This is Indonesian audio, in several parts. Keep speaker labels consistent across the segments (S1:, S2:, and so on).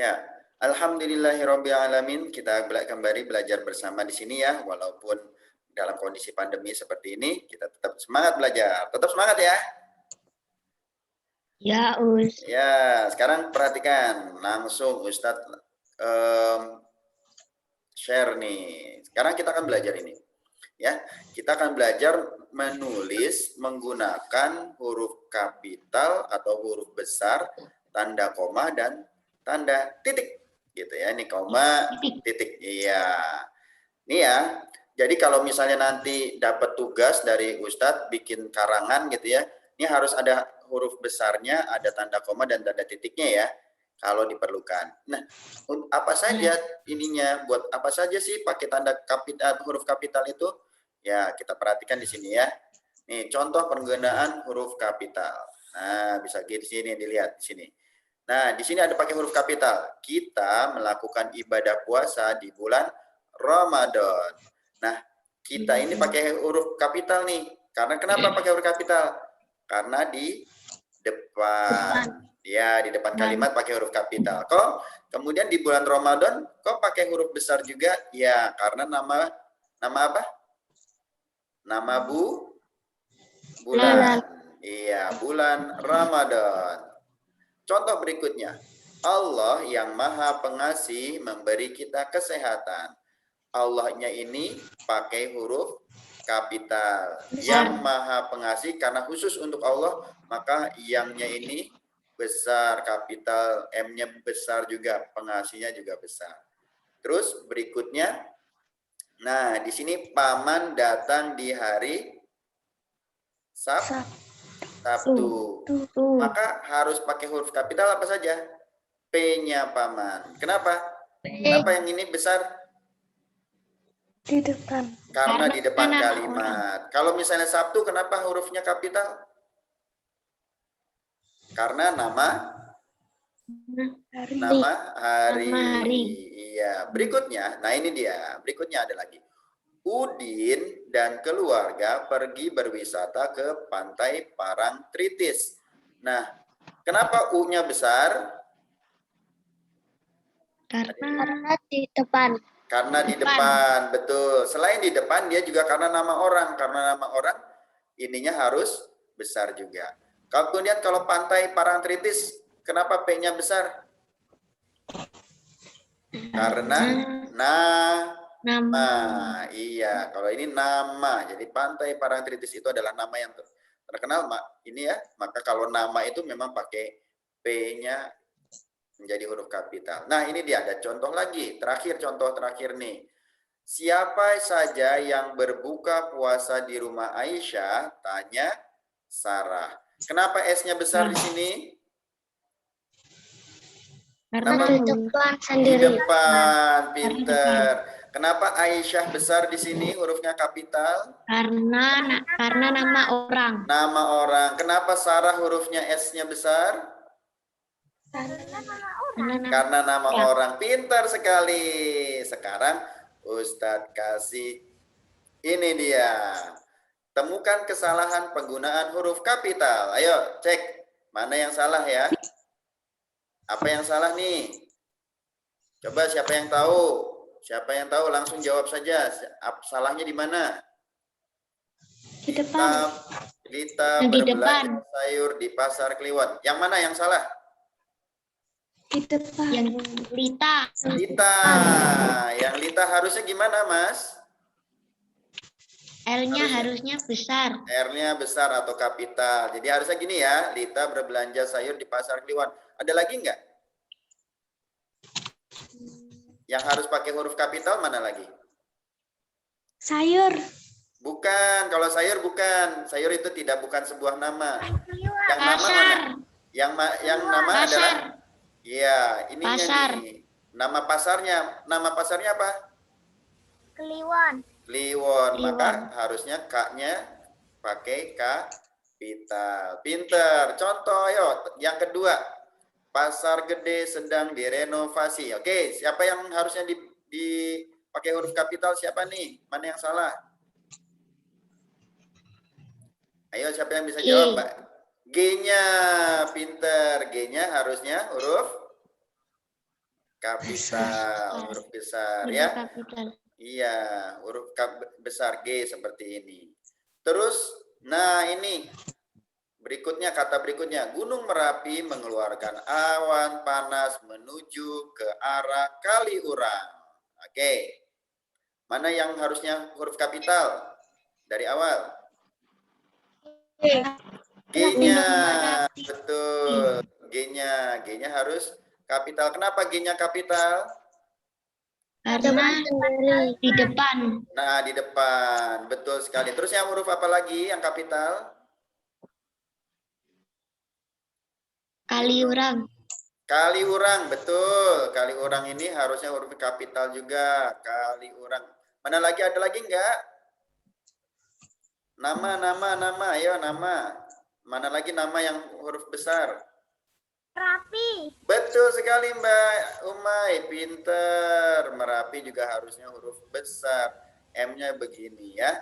S1: Ya, alhamdulillahirabbil alamin. Kita kembali belajar bersama di sini ya, walaupun dalam kondisi pandemi seperti ini, kita tetap semangat belajar. Tetap semangat ya.
S2: Ya, Us.
S1: Ya, sekarang perhatikan langsung Ustadz share nih. Sekarang kita akan belajar ini. Ya, kita akan belajar menulis menggunakan huruf kapital atau huruf besar, tanda koma dan tanda titik. Gitu ya. Ini koma, titik. Iya. Ini ya. Jadi kalau misalnya nanti dapat tugas dari Ustadz bikin karangan gitu ya, ini harus ada huruf besarnya, ada tanda koma dan tanda titiknya ya, kalau diperlukan. Nah, apa saja ininya, buat apa saja sih pakai tanda kapital, huruf kapital itu? Ya, kita perhatikan di sini ya. Nih, contoh penggunaan huruf kapital. Nah, bisa di sini dilihat di sini. Nah, di sini ada pakai huruf kapital. Kita melakukan ibadah puasa di bulan Ramadan. Nah, kita ini pakai huruf kapital nih. Karena kenapa pakai huruf kapital? Karena di depan. Ya, di depan kalimat pakai huruf kapital. Kok kemudian di bulan Ramadan kok pakai huruf besar juga? Ya, karena nama apa? Nama bulan. Iya, bulan Ramadan. Contoh berikutnya. Allah yang Maha Pengasih memberi kita kesehatan. Allahnya ini pakai huruf kapital. Yang Maha Pengasih, karena khusus untuk Allah, maka yang-nya ini besar, kapital, M-nya besar juga, pengasihnya juga besar. Terus berikutnya, nah di sini paman datang di hari Sabtu. Maka harus pakai huruf kapital apa saja? P-nya paman. Kenapa? Kenapa yang ini besar?
S2: Di depan.
S1: Karena di depan kalimat. Kalau misalnya Sabtu, kenapa hurufnya kapital? Karena nama hari. Iya. Berikutnya, nah ini dia. Berikutnya ada lagi. Udin dan keluarga pergi berwisata ke pantai Parangtritis. Nah, kenapa U-nya besar?
S2: Karena di depan.
S1: Karena di depan, betul. Selain di depan, dia juga karena nama orang. Karena nama orang, ininya harus besar juga. Kemudian kalau pantai Parangtritis, kenapa P-nya besar? Karena nama. Iya, kalau ini nama. Jadi pantai Parangtritis itu adalah nama yang terkenal. Ini ya, maka kalau nama itu memang pakai P-nya menjadi huruf kapital. Nah, ini dia ada contoh lagi. Contoh terakhir nih. Siapa saja yang berbuka puasa di rumah Aisyah? Tanya Sarah. Kenapa S-nya besar di sini?
S2: Karena di depan sendiri.
S1: Di depan, pinter. Kenapa Aisyah besar di sini hurufnya kapital?
S2: Karena nama orang.
S1: Nama orang. Kenapa Sarah hurufnya S-nya besar? Karena nama orang. Pintar sekali. Sekarang Ustadz kasih ini dia. Temukan kesalahan penggunaan huruf kapital. Ayo cek mana yang salah ya. Apa yang salah nih? Coba siapa yang tahu? Siapa yang tahu langsung jawab saja. Salahnya di mana?
S2: Di depan.
S1: Lita berbelanja sayur di pasar Kliwon. Yang mana yang salah?
S2: Di depan. Yang Lita.
S1: Yang Lita harusnya gimana, Mas?
S2: L-nya harusnya besar.
S1: R-nya besar atau kapital. Jadi harusnya gini ya, Lita berbelanja sayur di pasar Kliwon. Ada lagi nggak? Yang harus pakai huruf kapital mana lagi?
S2: Sayur.
S1: Bukan, kalau sayur bukan. Sayur itu bukan sebuah nama. Yang nama mana? Yang nama
S2: pasar.
S1: Adalah iya, ininya
S2: pasar.
S1: Nih. Nama pasarnya apa?
S2: Kliwon.
S1: Maka harusnya K-nya pakai kapital. Pinter. Contoh, yuk. Yang kedua, pasar gede sedang direnovasi. Oke, siapa yang harusnya dipakai huruf kapital? Siapa nih? Mana yang salah? Ayo, siapa yang bisa jawab, Mbak? G-nya, pinter. G-nya harusnya huruf kapital, huruf besar
S2: Huruf
S1: ya.
S2: kapital.
S1: Iya, huruf besar G seperti ini. Terus, nah ini berikutnya, kata berikutnya, Gunung Merapi mengeluarkan awan panas menuju ke arah Kaliurang. Oke, mana yang harusnya huruf kapital dari awal? G-nya, betul. G-nya harus kapital. Kenapa G-nya kapital?
S2: Karena di depan.
S1: Nah, di depan. Betul sekali. Terus yang huruf apa lagi yang kapital?
S2: Kaliurang.
S1: Kaliurang, betul. Kaliurang ini harusnya huruf kapital juga. Kaliurang. Mana lagi? Ada lagi enggak? Nama. Ayo, nama. Mana lagi nama yang huruf besar?
S2: Merapi.
S1: Betul sekali Mbak Umay, pinter. Merapi juga harusnya huruf besar. M-nya begini ya.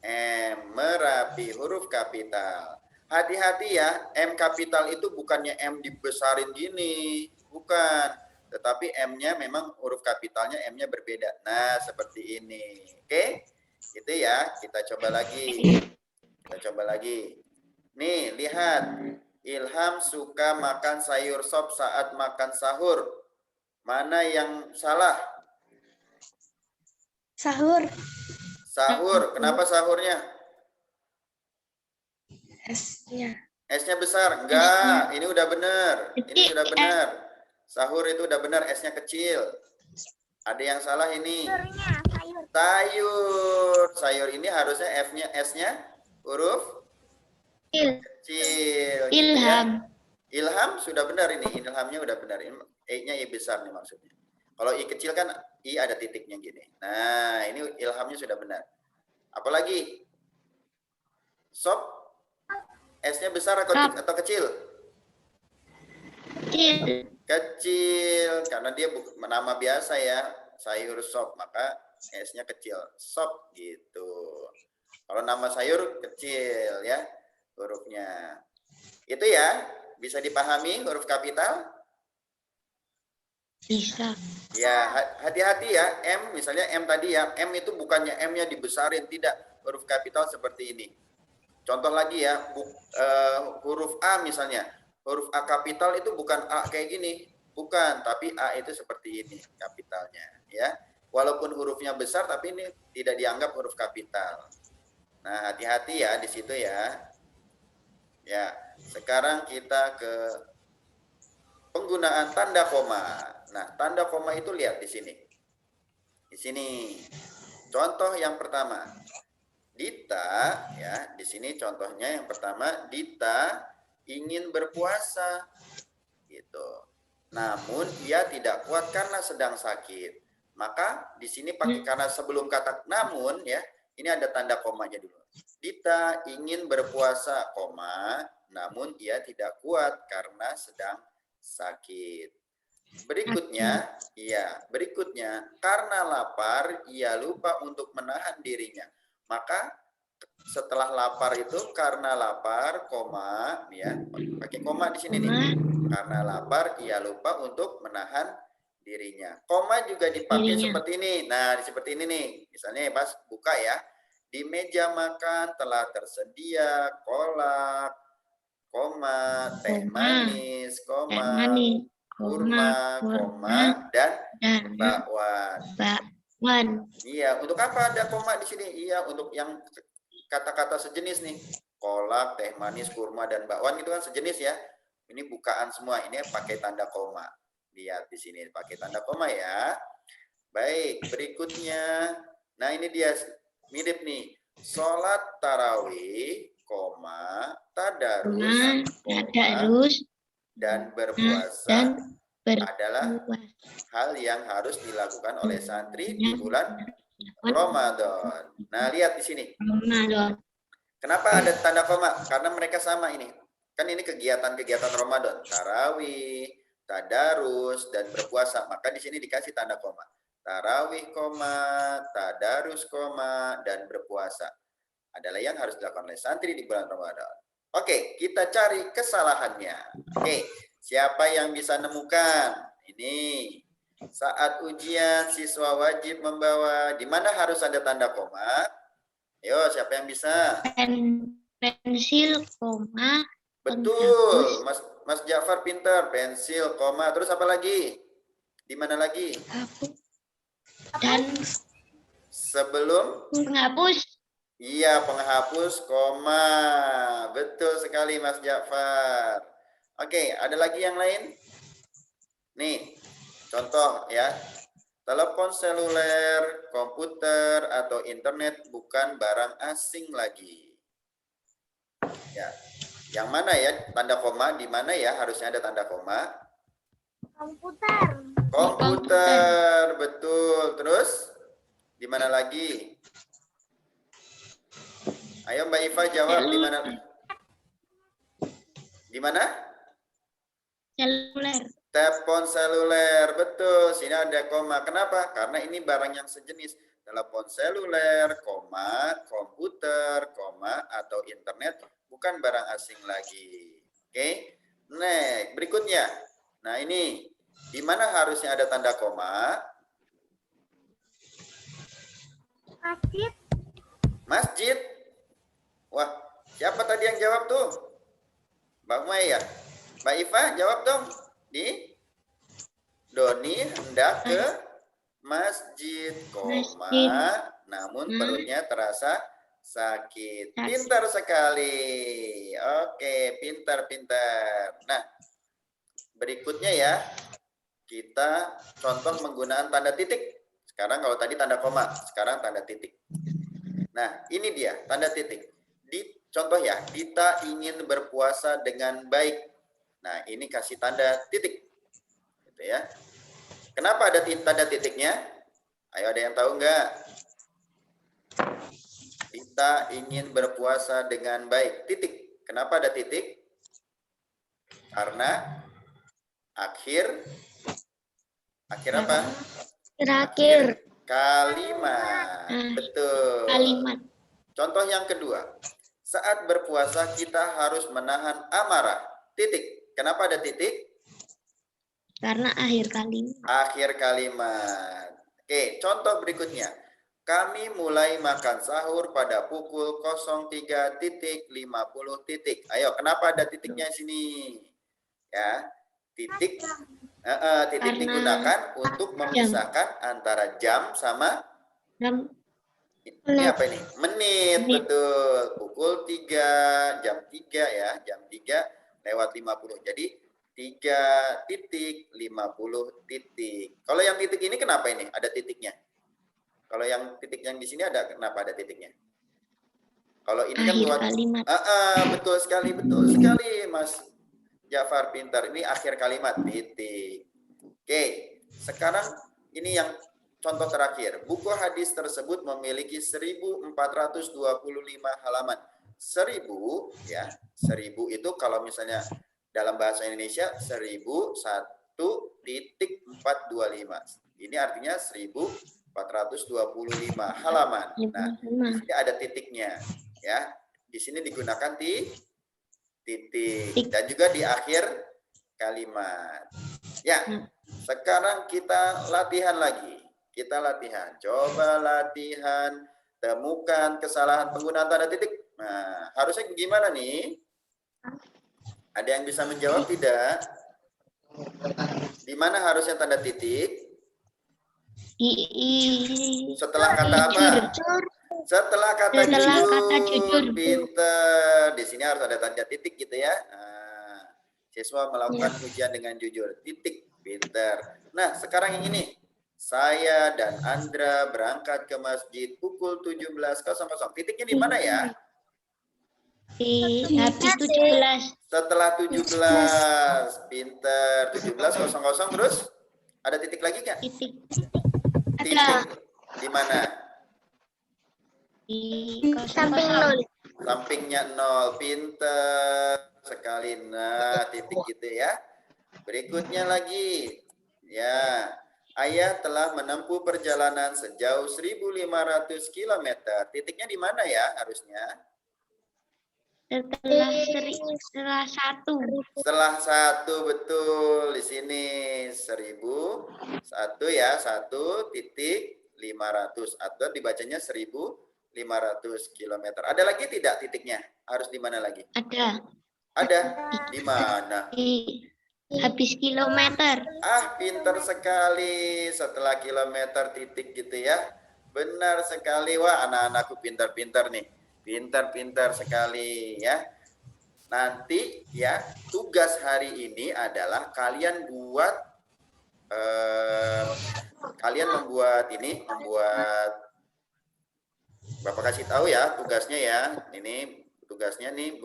S1: M, Merapi, huruf kapital. Hati-hati ya, M kapital itu bukannya M dibesarin gini. Bukan. Tetapi M-nya memang huruf kapitalnya M-nya berbeda. Nah, seperti ini. Oke? Itu ya, kita coba lagi. Nih, lihat. Ilham suka makan sayur sop saat makan sahur. Mana yang salah?
S2: Sahur.
S1: Sahur. Kenapa sahurnya?
S2: S-nya.
S1: S-nya besar? Enggak, ini udah benar. Ini sudah benar. Sahur itu udah benar, S-nya kecil. Ada yang salah ini. Sayur. Sayur ini harusnya F-nya, S-nya huruf kecil.
S2: Ilham.
S1: Ilham sudah benar ini. Ilhamnya udah benar. E-nya I besar nih maksudnya. Kalau I kecil kan I ada titiknya gini. Nah, ini ilhamnya sudah benar. Apalagi? Sop? S-nya besar atau kecil? Kecil. Karena dia nama biasa ya. Sayur sop. Maka S-nya kecil. Sop gitu. Kalau nama sayur kecil ya hurufnya. Itu ya. Bisa dipahami huruf kapital?
S2: Bisa.
S1: Ya, hati-hati ya. M, misalnya M tadi ya. M itu bukannya M-nya dibesarin. Tidak. Huruf kapital seperti ini. Contoh lagi ya. Huruf A misalnya. Huruf A kapital itu bukan A kayak gini. Bukan. Tapi A itu seperti ini kapitalnya. Ya. Walaupun hurufnya besar, tapi ini tidak dianggap huruf kapital. Nah, hati-hati ya di situ ya. Ya, sekarang kita ke penggunaan tanda koma. Nah, tanda koma itu lihat di sini. Di sini. Contoh yang pertama. Dita ya, di sini contohnya yang pertama, Dita ingin berpuasa. Gitu. Namun ia tidak kuat karena sedang sakit. Maka di sini pakai karena sebelum kata namun ya, ini ada tanda komanya dulu. Dita ingin berpuasa, koma, namun ia tidak kuat karena sedang sakit. Berikutnya, karena lapar, ia lupa untuk menahan dirinya. Maka setelah lapar itu karena lapar, koma, ya, pakai koma di sini nih. Karena lapar, ia lupa untuk menahan dirinya. Koma juga dipakai seperti ini. Nah, seperti ini nih. Misalnya pas buka ya. Di meja makan telah tersedia kolak, koma, teh manis, koma, kurma, koma, dan bakwan. Iya, untuk apa ada koma di sini? Iya, untuk yang kata-kata sejenis nih. Kolak, teh manis, kurma, dan bakwan itu kan sejenis ya. Ini bukaan semua, ini pakai tanda koma. Lihat di sini pakai tanda koma ya. Baik, berikutnya. Nah, ini dia mirip nih. Sholat tarawih, koma, tadarus, dan berpuasa adalah hal yang harus dilakukan oleh santri di bulan Ramadan. Nah, lihat di sini. Kenapa ada tanda koma? Karena mereka sama ini. Kan ini kegiatan-kegiatan Ramadan. Tarawih, tadarus, dan berpuasa. Maka di sini dikasih tanda koma. Tarawih, koma, tadarus, koma, dan berpuasa adalah yang harus dilakukan oleh santri di bulan Ramadan. Oke, kita cari kesalahannya. Oke, siapa yang bisa nemukan? Ini Saat ujian siswa wajib membawa, di mana harus ada tanda koma? Ayo, siapa yang bisa?
S2: Pensil, koma,
S1: Betul, Mas Jafar pintar. Pensil, koma, terus apa lagi? Di mana lagi?
S2: hapus, dan
S1: Sebelum?
S2: penghapus.
S1: Iya, penghapus, koma. Betul sekali, Mas Jafar. Oke, ada lagi yang lain? Nih, contoh ya. Telepon seluler, komputer, atau internet bukan barang asing lagi. Ya, yang mana ya tanda koma? Di mana ya harusnya ada tanda koma?
S2: Komputer.
S1: Komputer, betul. Terus di mana lagi? Ayo Mbak Iva jawab di mana? Di mana?
S2: Seluler.
S1: Telepon seluler, betul. Sini ada koma. Kenapa? Karena ini barang yang sejenis. Telepon seluler, koma, komputer, koma, atau internet bukan barang asing lagi. Oke. Next, berikutnya. Nah, ini di mana harusnya ada tanda koma?
S2: Masjid.
S1: Masjid. Wah, siapa tadi yang jawab tuh? Mbak Maya ya? Mbak Iva jawab dong. Di Doni hendak ke masjid, koma, namun perutnya terasa sakit. Pintar sekali. Oke, pintar-pintar. Nah, berikutnya ya, kita contoh menggunakan tanda titik. Sekarang kalau tadi tanda koma, sekarang tanda titik. Nah, ini dia tanda titik. Contoh ya, Dita ingin berpuasa dengan baik. Nah, ini kasih tanda titik. Gitu ya. Kenapa ada tanda titiknya? Ayo, ada yang tahu nggak? Dita ingin berpuasa dengan baik. Titik. Kenapa ada titik? Karena akhir apa?
S2: Terakhir.
S1: Kalimat. Betul.
S2: Kalimat.
S1: Contoh yang kedua. Saat berpuasa kita harus menahan amarah. Titik. Kenapa ada titik?
S2: Karena akhir kalimat.
S1: Akhir kalimat. Oke, contoh berikutnya. Kami mulai makan sahur pada pukul 03.50. Ayo, kenapa ada titiknya di sini? Ya, titik titik digunakan untuk memisahkan antara jam sama ini apa ini? Menit, betul. Pukul 3, jam 3 ya, jam 3:50. Jadi 3.50. Kalau yang titik ini kenapa ini? Ada titiknya. Kalau yang titik yang di sini ada, kenapa ada titiknya? Kalau ini kan buat
S2: kalimat.
S1: Betul sekali, Mas Jafar pintar. Ini akhir kalimat, titik. Oke, sekarang ini yang contoh terakhir. Buku hadis tersebut memiliki 1425 halaman. 1000 ya. 1000 itu kalau misalnya dalam bahasa Indonesia 1001.425. Ini artinya 1425 halaman. Nah, di sini ada titiknya ya. Di sini digunakan titik dan juga di akhir kalimat. Ya. Sekarang kita latihan lagi. Kita latihan. Coba latihan temukan kesalahan penggunaan tanda titik. Nah, harusnya gimana nih? Ada yang bisa menjawab tidak? Di mana harusnya tanda titik? Setelah kata apa? Setelah kata jujur. Pinter. Di sini harus ada tanda titik gitu ya. Nah, siswa melakukan ujian dengan jujur. Titik. Pinter. Nah, sekarang yang ini. Saya dan Andra berangkat ke masjid pukul 17.00. Titiknya di mana ya?
S2: Habis 17.
S1: Setelah 17. Pinter. 17.00 terus ada titik lagi nggak?
S2: Titik.
S1: Titik. Di mana?
S2: Di samping 0.
S1: Sampingnya 0. Pinter sekali. Nah, titik gitu ya. Berikutnya lagi. Ya. Ayah telah menempuh perjalanan sejauh 1.500 km. Titiknya di mana ya harusnya?
S2: setelah 1.
S1: Setelah 1, betul. Di sini 1.001 ya, 1.500 atau dibacanya 1.500 kilometer. Ada lagi tidak titiknya? Harus di mana lagi?
S2: Ada.
S1: Ada. Di mana?
S2: Habis kilometer.
S1: Pinter sekali. Setelah kilometer titik gitu ya. Benar sekali. Wah, anak-anakku pintar-pintar nih. Pintar-pintar sekali ya. Nanti ya, tugas hari ini adalah kalian membuat Bapak kasih tahu ya tugasnya ya. Ini tugasnya nih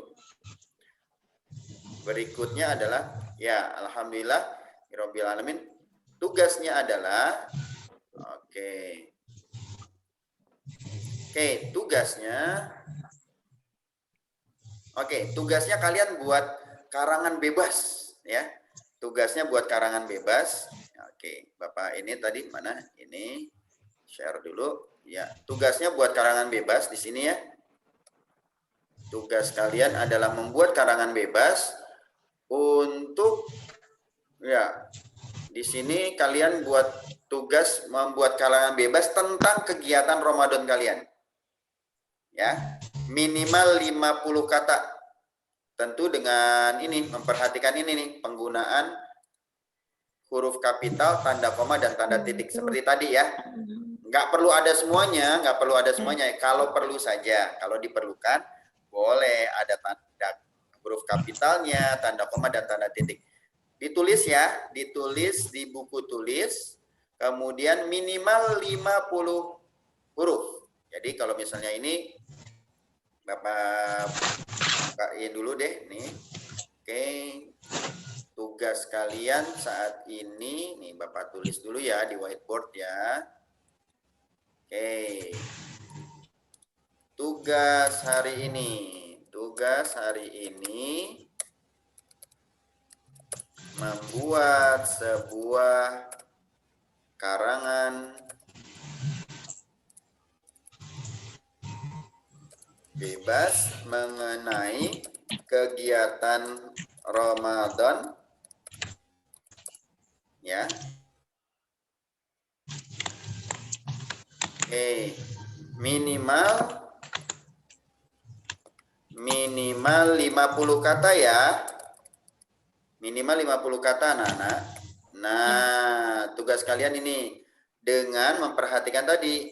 S1: berikutnya adalah ya, alhamdulillah rabbil alamin. Tugasnya adalah tugasnya kalian buat karangan bebas ya. Tugasnya buat karangan bebas. Bapak ini tadi mana? Ini share dulu ya. Tugasnya buat karangan bebas di sini ya. Tugas kalian adalah membuat karangan bebas untuk ya. Di sini kalian buat tugas membuat karangan bebas tentang kegiatan Ramadan kalian. Ya, minimal 50 kata. Tentu dengan ini memperhatikan ini nih, penggunaan huruf kapital, tanda koma dan tanda titik seperti tadi ya. Nggak perlu ada semuanya, Kalau perlu saja, kalau diperlukan boleh ada tanda huruf kapitalnya, tanda koma dan tanda titik. Ditulis ya, ditulis di buku tulis, kemudian minimal 50 huruf. Jadi kalau misalnya ini Bapak bukain dulu deh nih. Tugas kalian saat ini nih Bapak tulis dulu ya di whiteboard ya. Tugas hari ini membuat sebuah karangan bebas mengenai kegiatan Ramadan ya. Minimal 50 kata ya. Minimal 50 kata anak-anak. Nah, tugas kalian ini dengan memperhatikan tadi.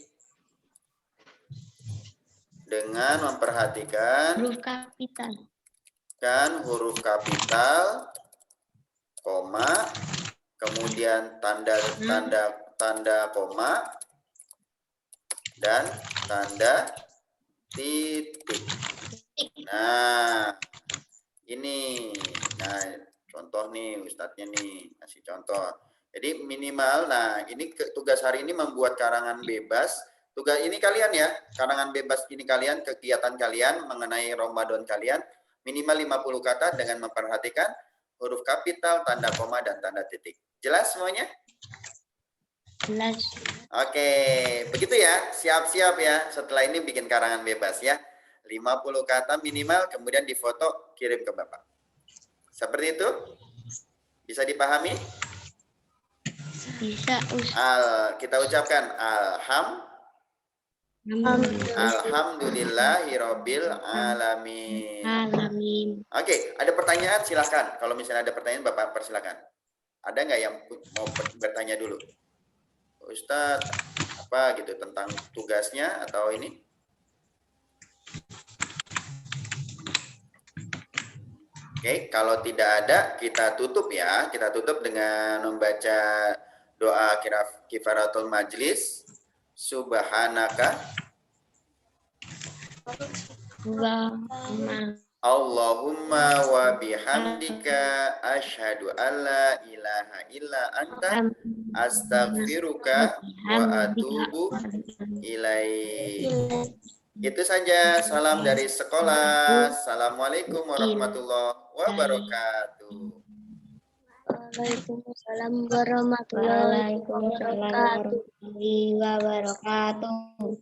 S1: Dengan memperhatikan huruf kapital, koma, kemudian tanda koma dan tanda titik. Nah, ini. Nah, contoh nih Ustadznya nih, kasih contoh. Jadi minimal, nah ini tugas hari ini membuat karangan bebas. Tugas ini kalian ya, karangan bebas ini kalian, kegiatan kalian mengenai Ramadan kalian, minimal 50 kata dengan memperhatikan huruf kapital, tanda koma, dan tanda titik. Jelas semuanya?
S2: Jelas.
S1: Oke, begitu ya, siap-siap ya, setelah ini bikin karangan bebas ya. 50 kata minimal, kemudian difoto, kirim ke Bapak. Seperti itu? Bisa dipahami?
S2: Bisa,
S1: kita ucapkan Alhamdulillahirabbil alamin. Oke, ada pertanyaan silahkan. Kalau misalnya ada pertanyaan Bapak persilakan. Ada nggak yang mau bertanya dulu? Ustadz, apa gitu tentang tugasnya atau ini? Oke, kalau tidak ada kita tutup ya. Kita tutup dengan membaca doa kifaratul majlis. Subhanaka Allahumma wa bihamdika asyhadu alla ilaha illa anta astaghfiruka wa atubu ilaik. Itu saja, salam dari sekolah. Assalamualaikum warahmatullahi wabarakatuh.
S2: Waalaikumsalam warahmatullahi wabarakatuh.